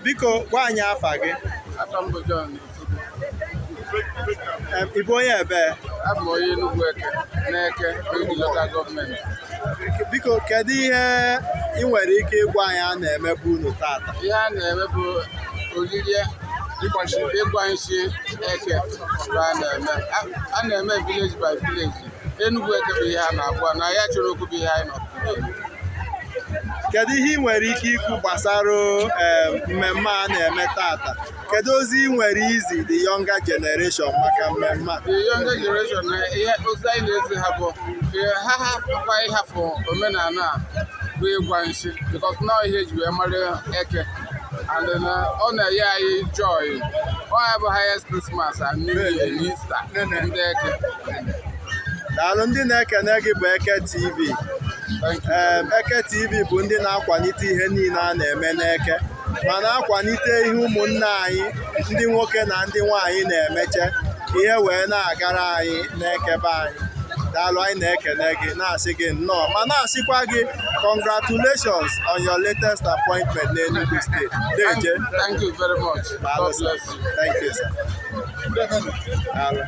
Biko gwa anyị afa gị. Afọ m bụ John Ifudu. Ị bụ onye ebe? Abụ m onye Enugwu Eke n'Eke Edi Local Government. Biko kedu ihe ị nwere ike ịgwa anyị a na-emebu unu tata? Ihe a na-eme bụ oriri ịgwa nshi Eke bụ a na-eme village by village. Enugwu Eke bụ ihe a na-agwa na ya chọrọ okwu bụ ihe anyị nọ. Kedu ihe ị nwere ike ikwu gbasara mmemme a na-eme tata? Kedu ozi ị nwere izi the younger generation maka mmemme a? The younger generation ozi anyị na-ezi ha bụ ha hapụkwa ịhafụ omenala a bụ ịgwa nshi because na ihe eji wee mara Eke and ọ na-enye anyị joy. Ọ ya bụ highest Christmas and New Year and Easter ndị Eke. Daalụ, ndị na-ekene gị bụ Eke TV. Eke TV bụ ndị na-akwalite ihe niile a na-eme n'Eke ma na-akwalite ihe ụmụnne anyị ndị nwoke na ndị nwaanyị na-emeche ihe wee na-agara anyị n'Eke be anyị. Daalụ, anyị na-ekene gị na-asị gị nnọọ ma na-asịkwa gị congratulations on your latest appointment n'Enugu State. Thank you very much. God bless you. Thank you, sir. Daalụ.